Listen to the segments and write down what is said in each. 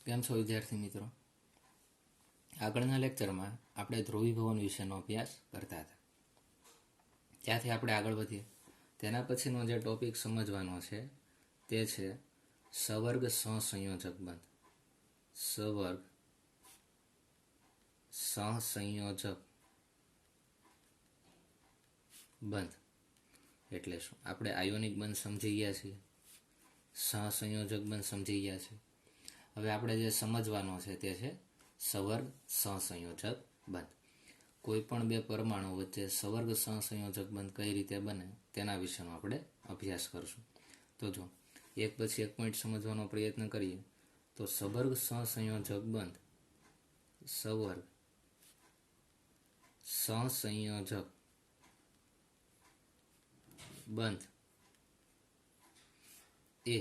કેમ છો વિદ્યાર્થી મિત્રો? આગળના લેક્ચરમાં આપણે ધ્રુવીભવન વિશેનો અભ્યાસ કરતા હતા. ત્યાંથી આપણે આગળ વધીએ. તેના પછીનો જે ટોપિક સમજવાનો છે તે છે સવર્ગ સહસંયોજક બંધ. સવર્ગ સહસંયોજક બંધ એટલે શું? આપણે આયોનિક બંધ સમજી ગયા છીએ, સહસંયોજક બંધ સમજી ગયા છીએ. હવે આપણે જે સમજવાનો છે તે છે સવર્ગ સહસંયોજક બંધ. કોઈ પણ બે પરમાણુ વચ્ચે સવર્ગ સહસંયોજક બંધ કઈ રીતે બને તેના વિશેનો આપણે અભ્યાસ કરશું. તો જો એક પછી એક પોઈન્ટ સમજવાનો પ્રયત્ન કરીએ તો સવર્ગ સહસંયોજક બંધ, સવર્ગ સહસંયોજક બંધ એ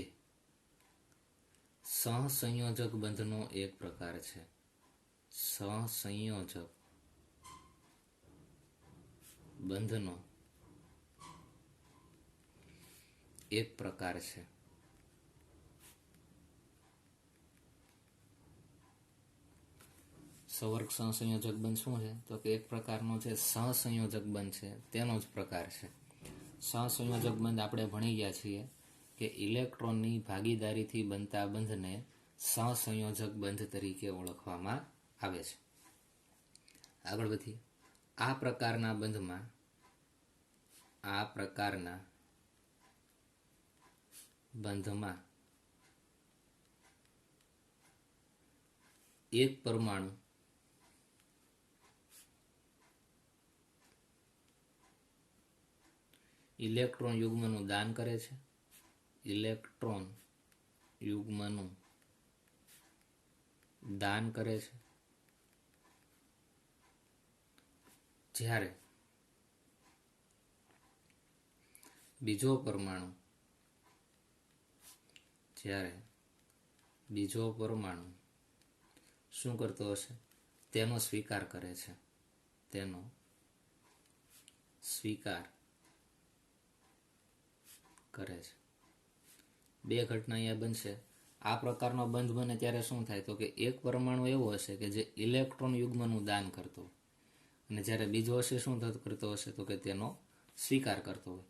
સહસંયોજક બંધનો એક પ્રકાર છે. સહસંયોજક બંધનો એક પ્રકાર છે. સવર્ગ સહસંયોજક બંધ શું છે? તો કે એક પ્રકારનો જે સહસંયોજક બંધ છે તેનો જ પ્રકાર છે. સહસંયોજક બંધ આપણે ભણી ગયા છીએ કે ઇલેક્ટ્રોનની ભાગીદારીથી બનતા બંધને સહસંયોજક બંધ તરીકે ઓળખવામાં આવે છે. આગળ વધીએ. આ પ્રકારના બંધમાં એક પરમાણુ ઇલેક્ટ્રોન યુગ્મનું દાન કરે છે. ઇલેક્ટ્રોન યુગ્મનું દાન કરે છે. જ્યારે બીજો પરમાણુ શું કરતો હશે? તેનો સ્વીકાર કરે છે. તેનો સ્વીકાર કરે છે. બે ઘટના અહીંયા બનશે. આ પ્રકારનો બંધ બને ત્યારે શું થાય? તો કે એક પરમાણુ એવો હશે કે જે ઇલેક્ટ્રોન યુગ્મનું દાન કરતો હોય અને જ્યારે બીજો હશે શું કરતો હશે? તો કે તેનો સ્વીકાર કરતો હોય.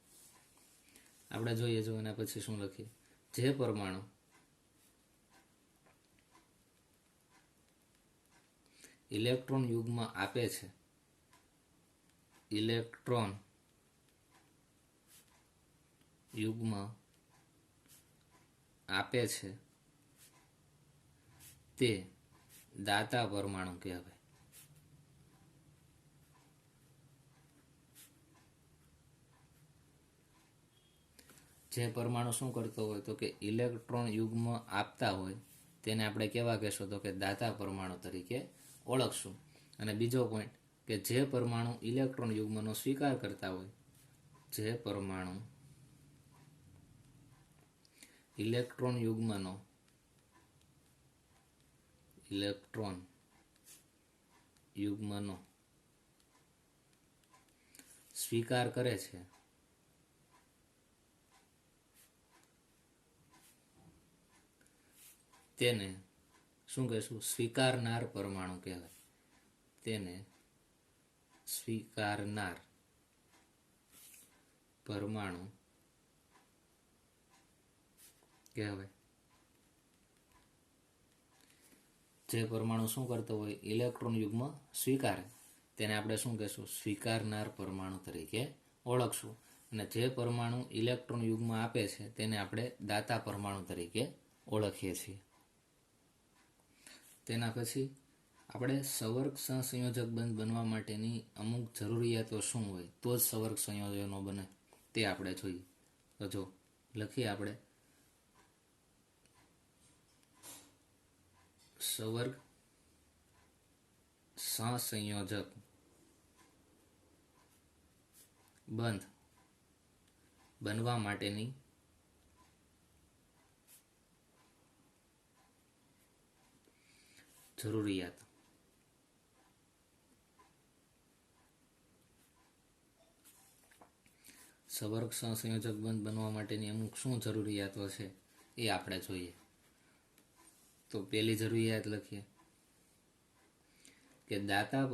આપણે જોઈએ જો એના પછી શું લખીએ. જે પરમાણુ ઇલેક્ટ્રોન યુગ્મ આપે છે, ઇલેક્ટ્રોન યુગ્મ આપે છે તે દાતા પરમાણુ કહેવાય. જે પરમાણુ શું કરતો હોય? તો કે ઇલેક્ટ્રોન યુગ્મ આપતા હોય તેને આપણે કેવા કહેશું? તો કે દાતા પરમાણુ તરીકે ઓળખશું. અને બીજો પોઈન્ટ કે જે પરમાણુ ઇલેક્ટ્રોન યુગ્મનો સ્વીકાર કરતા હોય, જે પરમાણુ ઇલેક્ટ્રોન યુગ્મનો સ્વીકાર કરે છે તેને શું કહેશું? સ્વીકારનાર પરમાણુ કહેવાય. તેને સ્વીકારનાર પરમાણુ કહેવાય. જે પરમાણુ શું કરતો હોય? ઇલેક્ટ્રોન યુગ્મ સ્વીકારે તેને આપણે શું કહેશું? સ્વીકારનાર પરમાણુ તરીકે ઓળખશું. અને જે પરમાણુ ઇલેક્ટ્રોન યુગ્મ આપે છે તેને આપણે દાતા પરમાણુ તરીકે ઓળખીએ છીએ. તેના પછી આપણે સવર્ગ સહસંયોજક બંધ બનવા માટેની અમુક જરૂરિયાતો શું હોય તો જ સવર્ગ સંયોજનો બને તે આપણે જોઈએ. તો જો લખીએ આપણે સવર્ગ સહસંયોજક બંધ બનવા માટેની જરૂરિયાત. સવર્ગ સહસંયોજક બંધ બનવા માટેની અમુક શું જરૂરિયાતો છે એ આપણે જોઈએ. તો તો પહેલી જરૂરિયાત લખીએ કે દાતા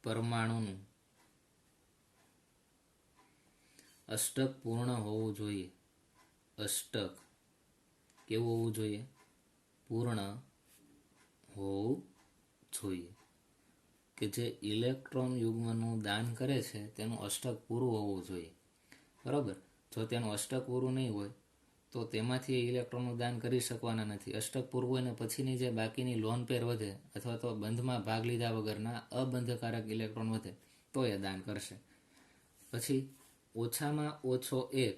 પરમાણુનું અષ્ટક પૂર્ણ હોવું જોઈએ. અષ્ટક કેવું હોવું જોઈએ? પૂર્ણ હોવું જોઈએ. કે જે ઇલેક્ટ્રોન યુગ્મનું દાન કરે છે તેનું અષ્ટક પૂરું હોવું જોઈએ. બરાબર. જો તેનું અષ્ટક પૂરું નહીં હોય તો તેમાંથી ઇલેક્ટ્રોનનું દાન કરી શકવાના નથી. અષ્ટક પૂરું હોય ને પછીની જે બાકીની લોન પેર વધે અથવા તો બંધમાં ભાગ લીધા વગરના અબંધકારક ઇલેક્ટ્રોન વધે તો એ દાન કરશે. પછી ઓછામાં ઓછો એક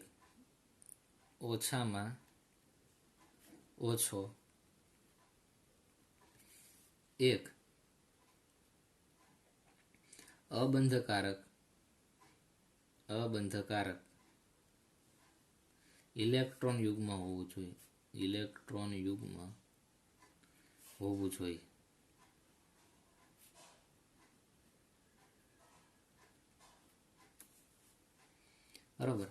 અબંધકારક ઇલેક્ટ્રોન યુગ્મ હોવું જોઈએ. બરોબર.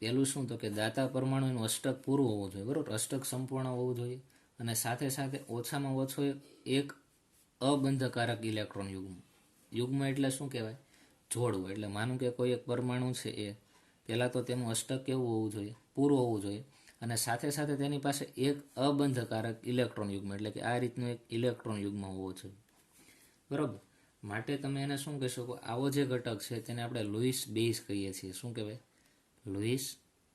પેલું શું તો કે દાતા પરમાણુનું અષ્ટક પૂરું હોવું જોઈએ. બરોબર. અષ્ટક સંપૂર્ણ હોવું જોઈએ અને સાથે સાથે ઓછામાં ઓછો એક અબંધકારક ઇલેક્ટ્રોન યુગ્મ એટલે શું કહેવાય? જોડવું. એટલે માનું કે કોઈ એક પરમાણુ છે એ પહેલાં તો તેનું અષ્ટક કેવું હોવું જોઈએ? પૂરું હોવું જોઈએ અને સાથે સાથે તેની પાસે એક અબંધકારક ઇલેક્ટ્રોન યુગ્મ એટલે કે આ રીતનું એક ઇલેક્ટ્રોન યુગ્મ હોવો જોઈએ. બરાબર. માટે તમે એને શું કહી શકો? આવો જે ઘટક છે તેને આપણે લુઈસ બેઝ કહીએ છીએ. શું કહેવાય? લુઈસ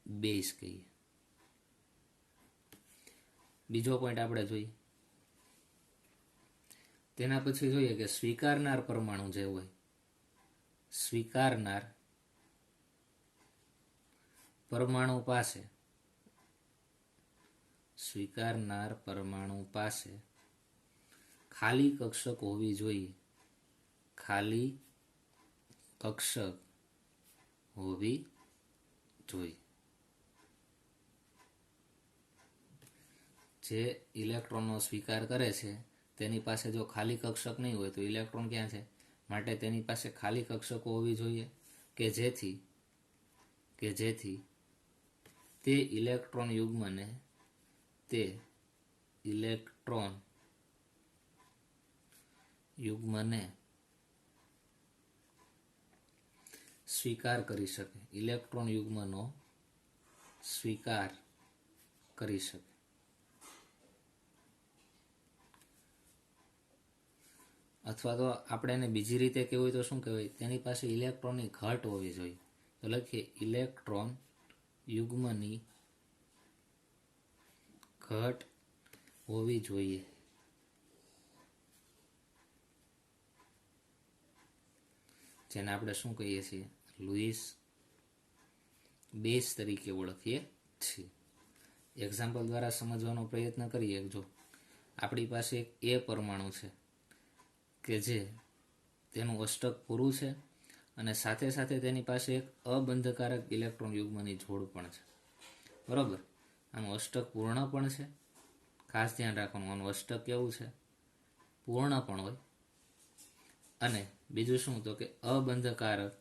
બેઝ કહીએ. બીજો પોઈન્ટ આપણે જોઈએ. તેના પછી જોઈએ કે સ્વીકારનાર પરમાણુ જે હોય, સ્વીકારનાર પરમાણુ પાસે ખાલી કક્ષક હોવી જોઈએ. ખાલી કક્ષક હોવી જોઈએ. જે ઇલેક્ટ્રોનનો સ્વીકાર કરે છે તેની પાસે જો ખાલી કક્ષક નહીં હોય તો ઇલેક્ટ્રોન ક્યાં છે? માટે તેની પાસે ખાલી કક્ષકો હોવી જોઈએ કે જેથી તે ઇલેક્ટ્રોન યુગ્મને સ્વીકાર કરી શકે. ઇલેક્ટ્રોન યુગ્મનો સ્વીકાર કરી શકે. અથવા તો આપણે એને બીજી રીતે કહેવું હોય તો શું કહેવાય? તેની પાસે ઇલેક્ટ્રોનની ઘટ હોવી જોઈએ. તો લખીએ ઇલેક્ટ્રોન યુગ્મની ઘટ હોવી જોઈએ. જેને આપણે શું કહીએ છીએ? લુઈસ બેઝ તરીકે ઓળખીએ છીએ. એક્ઝામ્પલ દ્વારા સમજવાનો પ્રયત્ન કરીએ. જો આપણી પાસે એક એ પરમાણુ છે કે જે તેનું અષ્ટક પૂરું છે અને સાથે સાથે તેની પાસે એક અબંધકારક ઇલેક્ટ્રોન યુગ્મની જોડ પણ છે. બરાબર. આનું અષ્ટક પૂર્ણ પણ છે. ખાસ ધ્યાન રાખવાનું, આનું અષ્ટક કેવું છે? પૂર્ણ પણ હોય. અને બીજું શું તો કે અબંધકારક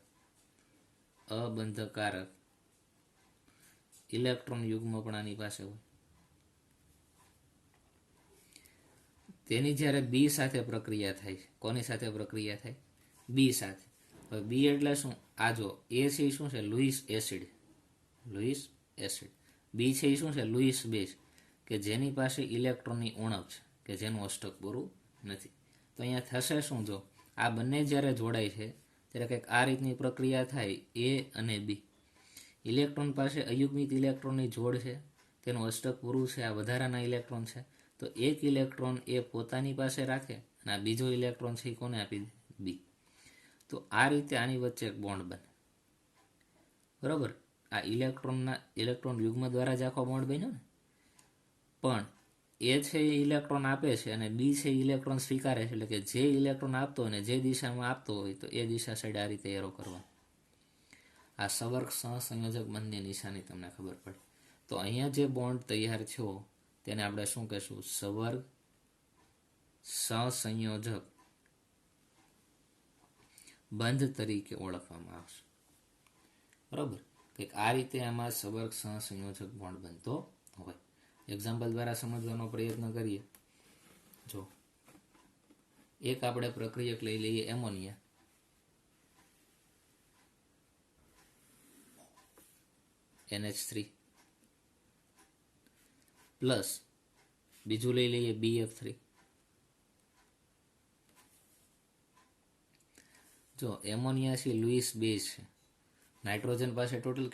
ઇલેક્ટ્રોન યુગ્મ પણ આની પાસે હોય. તેની જ્યારે બી સાથે પ્રક્રિયા થાય છે, કોની સાથે પ્રક્રિયા થાય? બી સાથે. હવે બી એટલે શું? આ જો એ છે એ શું છે? Louis acid. બી છે એ શું છે? લુઈસ બેઝ, કે જેની પાસે ઇલેક્ટ્રોનની ઉણપ છે, કે જેનું અષ્ટક પૂરું નથી. તો અહીંયા થશે શું? જો આ બંને જ્યારે જોડાય છે ત્યારે કંઈક આ રીતની પ્રક્રિયા થાય. એ અને બી, ઇલેક્ટ્રોન પાસે અયુગ્મિત ઇલેક્ટ્રોનની જોડ છે, તેનું અષ્ટક પૂરું છે, આ વધારાના ઇલેક્ટ્રોન છે. તો એક ઇલેક્ટ્રોન એ પોતાની પાસે રાખે અને આ બીજો ઇલેક્ટ્રોન છે એ કોને આપી દે? બી. તો આ રીતે આની વચ્ચે એક બોન્ડ બને. બરાબર. આ ઇલેક્ટ્રોન યુગ્મ દ્વારા જ આખો બોન્ડ બન્યો ને. પણ એ છે એ ઇલેક્ટ્રોન આપે છે અને બી છે ઇલેક્ટ્રોન સ્વીકારે છે. એટલે કે જે ઇલેક્ટ્રોન આપતો હોય ને જે દિશામાં આપતો હોય તો એ દિશા સાઈડ આ રીતે એરો કરવા. આ સવર્ગ સહસંયોજક બંધની નિશાની તમને ખબર પડે. તો અહીંયા જે બોન્ડ તૈયાર થયો તેને આપણે શું કહેશું? સવર્ગ સહસંયોજક બંધ તરીકે ઓળખવામાં આવશે. બરાબર. કંઈક આ રીતે આમાં સવર્ગ સહસંયોજક બોન્ડ બનતો હોય. એક્ઝામ્પલ દ્વારા સમજવાનો પ્રયત્ન કરીએ. જો એક આપણે પ્રક્રિયક લઈ લઈએ એમોનિયા, NH3 પ્લસ બીજું લઈ લઈએ BF3. જો એમોનિયા છે લુઈસ બેઝ છે. નાઇટ્રોજન પાસે ટોટલ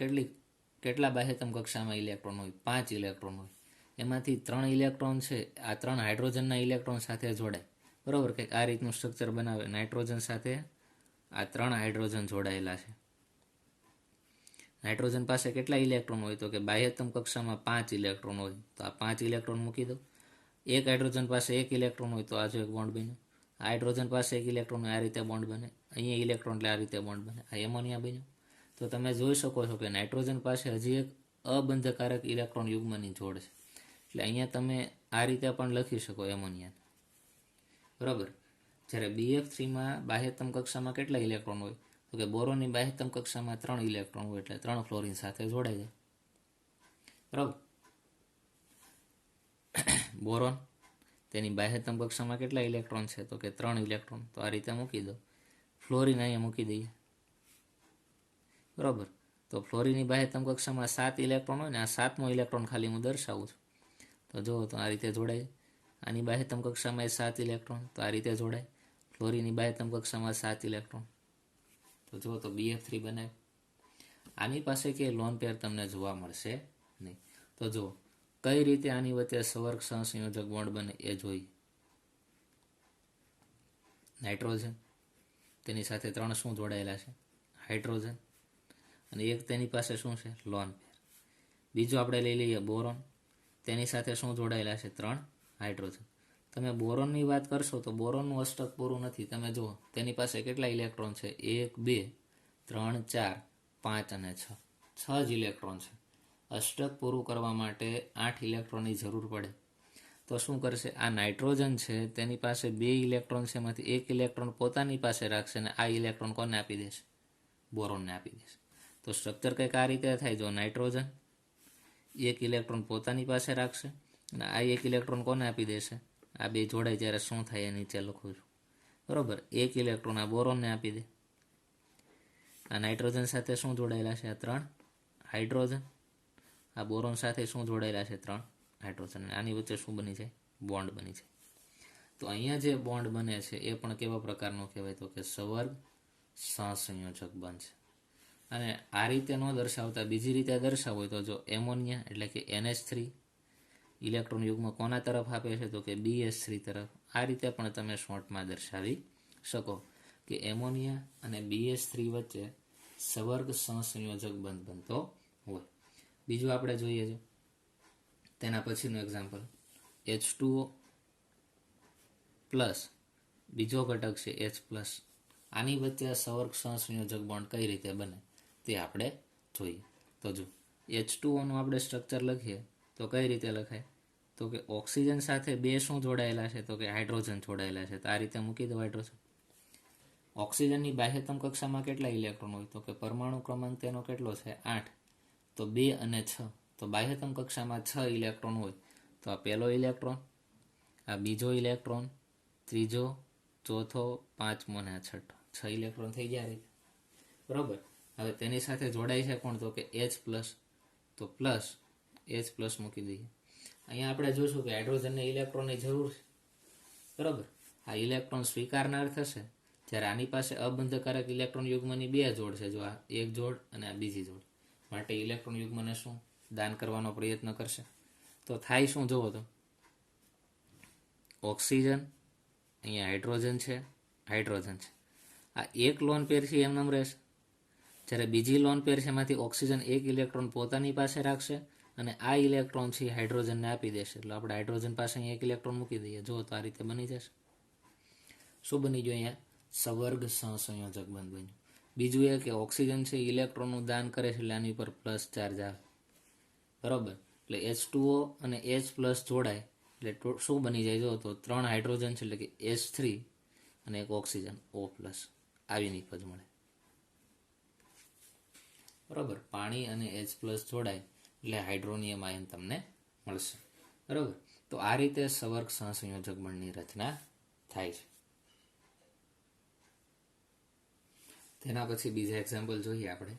કેટલા બાહ્યતમ કક્ષામાં ઇલેક્ટ્રોન હોય? 5 ઇલેક્ટ્રોન હોય. એમાંથી 3 ઇલેક્ટ્રોન છે આ 3 હાઇડ્રોજનના ઇલેક્ટ્રોન સાથે જોડાય, બરોબર? કંઈક આ રીતનું સ્ટ્રક્ચર બનાવે. નાઇટ્રોજન સાથે આ 3 હાઇડ્રોજન જોડાયેલા છે. નાઇટ્રોજન પાસે કેટલા ઇલેક્ટ્રોન હોય? તો કે બાહ્યતમ કક્ષામાં 5 ઇલેક્ટ્રોન હોય. તો આ 5 ઇલેક્ટ્રોન મૂકી દો. એક હાઇડ્રોજન પાસે 1 ઇલેક્ટ્રોન હોય તો આ જો એક બોન્ડ બન્યો. આ હાઇડ્રોજન પાસે 1 ઇલેક્ટ્રોન હોય, આ રીતે બોન્ડ બને. અહીંયા ઇલેક્ટ્રોન એટલે આ રીતે બોન્ડ બને. આ એમોનિયા બન્યો. તો તમે જોઈ શકો છો કે નાઇટ્રોજન પાસે હજી એક અબંધકારક ઇલેક્ટ્રોન યુગ્મની જોડ છે. એટલે અહીંયા તમે આ રીતે પણ લખી શકો એમોનિયાને, બરાબર. જ્યારે BF3માં બાહ્યતમ કક્ષામાં કેટલા ઇલેક્ટ્રોન હોય? તો કે બોરોનની બાહ્યતમ કક્ષામાં 3 ઇલેક્ટ્રોન હોય, એટલે 3 ફ્લોરિન સાથે જોડાઈ જાય, બરાબર. બોરોન તેની બાહ્યતમ કક્ષામાં કેટલા ઇલેક્ટ્રોન છે? તો કે 3 ઇલેક્ટ્રોન. તો આ રીતે મૂકી દો. ફ્લોરિન અહીંયા મૂકી દઈએ, બરાબર. તો ફ્લોરિનની બાહ્યતમ કક્ષામાં 7 ઇલેક્ટ્રોન હોય ને આ 7મો ઇલેક્ટ્રોન ખાલી હું દર્શાવું છું. તો જુઓ તો આ રીતે જોડાય. આની બાહ્યતમ કક્ષામાં 7 ઇલેક્ટ્રોન, તો આ રીતે જોડાય. ફ્લોરિનની બાહ્યતમ કક્ષામાં 7 ઇલેક્ટ્રોન, તો જુઓ તો BF3 બનાવે. આની પાસે કે લોન પેર તમને જોવા મળશે નહીં. તો જુઓ કઈ રીતે આની વચ્ચે સવર્ગ સહસંયોજક બોન્ડ બને એ જોઈએ. નાઇટ્રોજન તેની સાથે 3 શું જોડાયેલા છે? હાઇડ્રોજન. અને એક તેની પાસે શું છે? Lone pair. બીજું આપણે લઈ લઈએ બોરોન, તેની સાથે શું જોડાયેલા છે? 3 હાઇડ્રોજન. તમે બોરોનની વાત કરશો તો બોરોનનું અષ્ટક પૂરું નથી. તમે જુઓ તેની પાસે કેટલા ઇલેક્ટ્રોન છે? 1 2 3 4 5 અને 6. 6 જ ઇલેક્ટ્રોન છે. અષ્ટક પૂરું કરવા માટે 8 ઇલેક્ટ્રોનની જરૂર પડે. તો શું કરશે? આ નાઇટ્રોજન છે તેની પાસે 2 ઇલેક્ટ્રોન છે, એમાંથી 1 ઇલેક્ટ્રોન પોતાની પાસે રાખશે અને આ ઇલેક્ટ્રોન કોને આપી દેશે? બોરોનને આપી દેશે. તો સ્ટ્રક્ચર કંઈક આ રીતે થાય. જો નાઇટ્રોજન 1 ઇલેક્ટ્રોન પોતાની પાસે રાખશે અને આ 1 ઇલેક્ટ્રોન કોને આપી દેશે? આ બે જોડાય ત્યારે શું થાય એ નીચે લખું છું, બરોબર. 1 ઇલેક્ટ્રોન આ બોરોનને આપી દે. આ નાઇટ્રોજન સાથે શું જોડાયેલા છે? આ 3 હાઇડ્રોજન. આ બોરોન સાથે શું જોડાયેલા છે? 3 હાઇડ્રોજન. આની વચ્ચે શું બની જાય? બોન્ડ બની જાય. તો અહીંયા જે બોન્ડ બને છે એ પણ કેવા પ્રકારનો કહેવાય? તો કે સવર્ગ સહસંયોજક બંધ છે. અને આ રીતે ન દર્શાવતા બીજી રીતે દર્શાવો હોય તો જો એમોનિયા એટલે કે NH3 ઇલેક્ટ્રોન યુગ્મ કોના તરફ આપે છે? તો કે BH3 તરફ. આ રીતે પણ તમે શોર્ટમાં દર્શાવી શકો કે એમોનિયા અને BH3 વચ્ચે સવર્ગ સહસંયોજક બંધ બનતો હોય. બીજું આપણે જોઈએ છે તેના પછીનું એક્ઝામ્પલ H2O પ્લસ બીજો ઘટક છે H પ્લસ. આની વચ્ચે સવર્ગ સહસંયોજક બોન્ડ કઈ રીતે બને તે આપણે જોઈએ. તો જો H2O આપણે સ્ટ્રક્ચર લખીએ તો કઈ રીતે લખાય? તો કે ઓક્સિજન સાથે 2 શું જોડાયેલા છે? તો કે હાઇડ્રોજન જોડાયેલા છે. તો આ રીતે મૂકી દો હાઇડ્રોજન. ઓક્સિજનની બાહ્યતમ કક્ષામાં કેટલા ઇલેક્ટ્રોન હોય? તો કે પરમાણુ ક્રમાંક તેનો કેટલો છે? 8. તો 2 અને 6. તો બાહ્યતમ કક્ષામાં 6 ઇલેક્ટ્રોન હોય. તો આ પહેલો ઇલેક્ટ્રોન, આ બીજો ઇલેક્ટ્રોન, ત્રીજો, ચોથો, પાંચમો અને આ છઠ્ઠો. 6 ઇલેક્ટ્રોન થઈ ગયા રીતે, બરોબર. હવે તેની સાથે જોડાય છે કોણ? તો કે H પ્લસ. તો પ્લસ H પ્લસ મૂકી દઈએ. અહીંયા આપણે જોઈશું કે હાઇડ્રોજનને ઇલેક્ટ્રોનની જરૂર છે, બરોબર. આ ઇલેક્ટ્રોન સ્વીકારનાર થશે જ્યારે આની પાસે અબંધકારક ઇલેક્ટ્રોન યુગ્મની 2 જોડ છે. જો આ એક જોડ અને આ બીજી જોડ, માટે ઇલેક્ટ્રોન યુગ્મને શું દાન કરવાનો પ્રયત્ન કરશે. તો થાય શું જોવો તો ઓક્સિજન, અહીંયા હાઇડ્રોજન છે, હાઇડ્રોજન છે. આ એક લોન પેર છે એમ નામ રહેશે. જ્યારે બીજી લોન પેર છે એમાંથી ઓક્સિજન 1 ઇલેક્ટ્રોન પોતાની પાસે રાખશે અને આ ઇલેક્ટ્રોન છે હાઇડ્રોજનને આપી દેશે. એટલે આપણે હાઇડ્રોજન પાસે અહીંયા 1 ઇલેક્ટ્રોન મૂકી દઈએ. જો તો આ રીતે બની જશે. શું બની ગયું? અહીંયા સવર્ગ સહસંયોજક બંધ બન્યું. બીજું એ કે ઓક્સિજન છે ઇલેક્ટ્રોનનું દાન કરે છે એટલે આની ઉપર પ્લસ ચાર્જ આવે, બરોબર. એટલે H2O અને H પ્લસ જોડાય એટલે શું બની જાય? જો તો 3 હાઇડ્રોજન છે એટલે કે H3 અને એક ઓક્સિજન O પ્લસ. આવી નિપજ મળે, બરાબર. પાણી અને H+ જોડાય એટલે હાઇડ્રોનિયમ આયન તમને મળશે. બરાબર. તો આ રીતે સવર્ગ સહસંયોજક બળની રચના થાય છે. તેના પછી બીજા એક્ઝામ્પલ જોઈએ આપણે.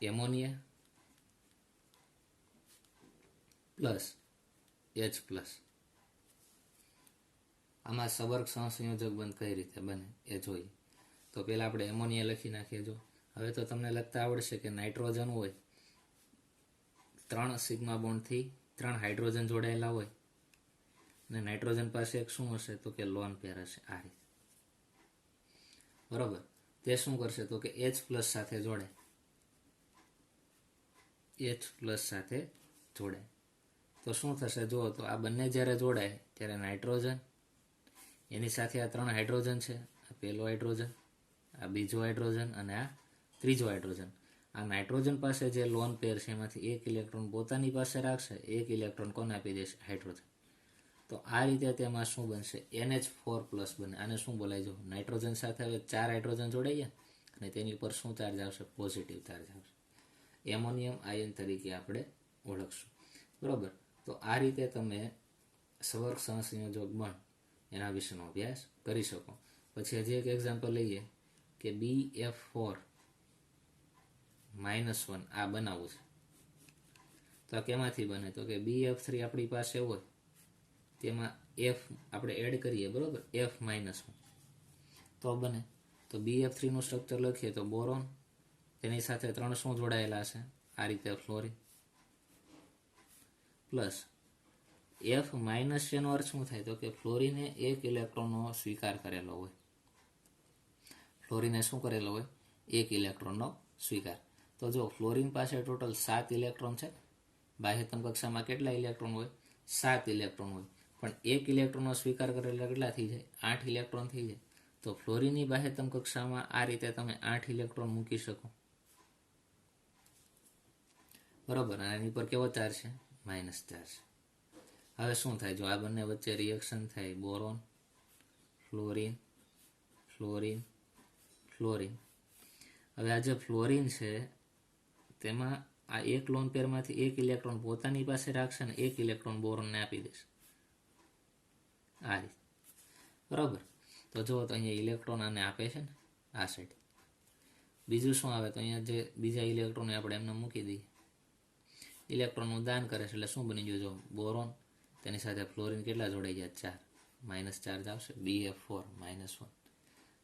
Ammonia plus H+. આમાં સવર્ગ સહસંયોજક બંધ કઈ રીતે બને એ જોઈએ. તો પહેલાં આપણે એમોનિયા લખી નાખીએ. જો હવે તો તમને લખતા આવડશે કે નાઇટ્રોજન હોય, 3 સિગ્મા બોન્ડથી 3 હાઇડ્રોજન જોડાયેલા હોય અને નાઇટ્રોજન પાસે એક શું હશે તો કે લોન પેર હશે. આ રીતે. બરાબર. તે શું કરશે તો કે H+ સાથે જોડે. H+ સાથે જોડાય તો શું થશે જુઓ તો આ બંને જ્યારે જોડાય ત્યારે નાઇટ્રોજન એની સાથે આ 3 હાઇડ્રોજન છે. આ પહેલો હાઇડ્રોજન, આ બીજો હાઇડ્રોજન અને આ ત્રીજો હાઇડ્રોજન. આ નાઇટ્રોજન પાસે જે લોન પેર છે એમાંથી એક ઇલેક્ટ્રોન પોતાની પાસે રાખશે, એક ઇલેક્ટ્રોન કોને આપી દેશે? હાઇડ્રોજન. તો આ રીતે તેમાં શું બનશે? NH4+ બને. આને શું બોલાય? જો નાઇટ્રોજન સાથે હવે 4 હાઇડ્રોજન જોડાઈએ અને તેની ઉપર શું ચાર્જ આવશે? પોઝિટિવ ચાર્જ આવશે. એમોનિયમ આયન તરીકે આપણે ઓળખશું. બરાબર. તો આ રીતે તમે સવર્ગ સહસંયોજક બળ એના વિશેનો અભ્યાસ કરી શકો. પછી હજી એક એક્ઝામ્પલ લઈએ કે BF4 -1 આ બનાવવું છે. તો આ કેમાંથી બને? તો કે BF3 આપણી પાસે હોય તેમાં F આપણે એડ કરીએ. બરાબર. F-1 તો બને. તો BF3 નું સ્ટ્રક્ચર લખીએ તો બોરોન, તેની સાથે 3 શું જોડાયેલા છે? આ રીતે ફ્લોરિન પ્લસ F- એનો અર્થ શું થાય? તો કે ફ્લોરિને એક ઇલેક્ટ્રોનનો સ્વીકાર કરેલો હોય. ફ્લોરિને શું કરેલો હોય? એક ઇલેક્ટ્રોનનો સ્વીકાર. તો જો ફ્લોરિન પાસે ટોટલ 7 ઇલેક્ટ્રોન છે. બાહ્યતમ કક્ષામાં કેટલા ઇલેક્ટ્રોન હોય? 7 ઇલેક્ટ્રોન હોય. પણ એક ઇલેક્ટ્રોનનો સ્વીકાર કરેલા કેટલા થઈ જાય? 8 ઇલેક્ટ્રોન થઈ જાય. તો ફ્લોરિનની બાહ્યતમ કક્ષામાં આ રીતે તમે 8 ઇલેક્ટ્રોન મૂકી શકો. બરાબર. અને એની પર કેવો ચાર્જ છે? Minus charge. હવે શું થાય? જો આ બંને વચ્ચે રિએક્શન થાય, બોરોન, ફ્લોરિન, ફ્લોરિન, ફ્લોરિન. હવે આ જે ફ્લોરિન છે તેમાં આ એક લોન પેરમાંથી એક ઇલેક્ટ્રોન પોતાની પાસે રાખશે ને એક ઇલેક્ટ્રોન બોરોનને આપી દેશે. આ રીતે. બરાબર. તો જુઓ તો અહીંયા ઇલેક્ટ્રોન આને આપે છે ને આ સાઈડ. બીજું શું આવે? તો અહીંયા જે બીજા ઇલેક્ટ્રોન આપણે એમને મૂકી દઈએ. ઇલેક્ટ્રોનનું દાન કરે છે એટલે શું બની ગયું? જો બોરોન, તેની સાથે ફ્લોરિન કેટલા જોડાઈ ગયા? 4. માઇનસ ચાર્જ આવશે. BF4 -1.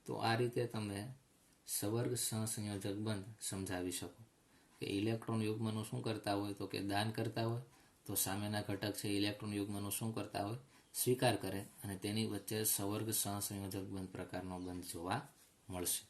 તો આ રીતે તમે સવર્ગ સહસંયોજક બંધ સમજાવી શકો કે ઇલેક્ટ્રોન યુગ્મનું શું કરતા હોય તો કે દાન કરતા હોય, તો સામેના ઘટક છે ઇલેક્ટ્રોન યુગ્મનું શું કરતા હોય? સ્વીકાર કરે. અને તેની વચ્ચે સવર્ગ સહસંયોજક બંધ પ્રકારનો બંધ જોવા મળશે.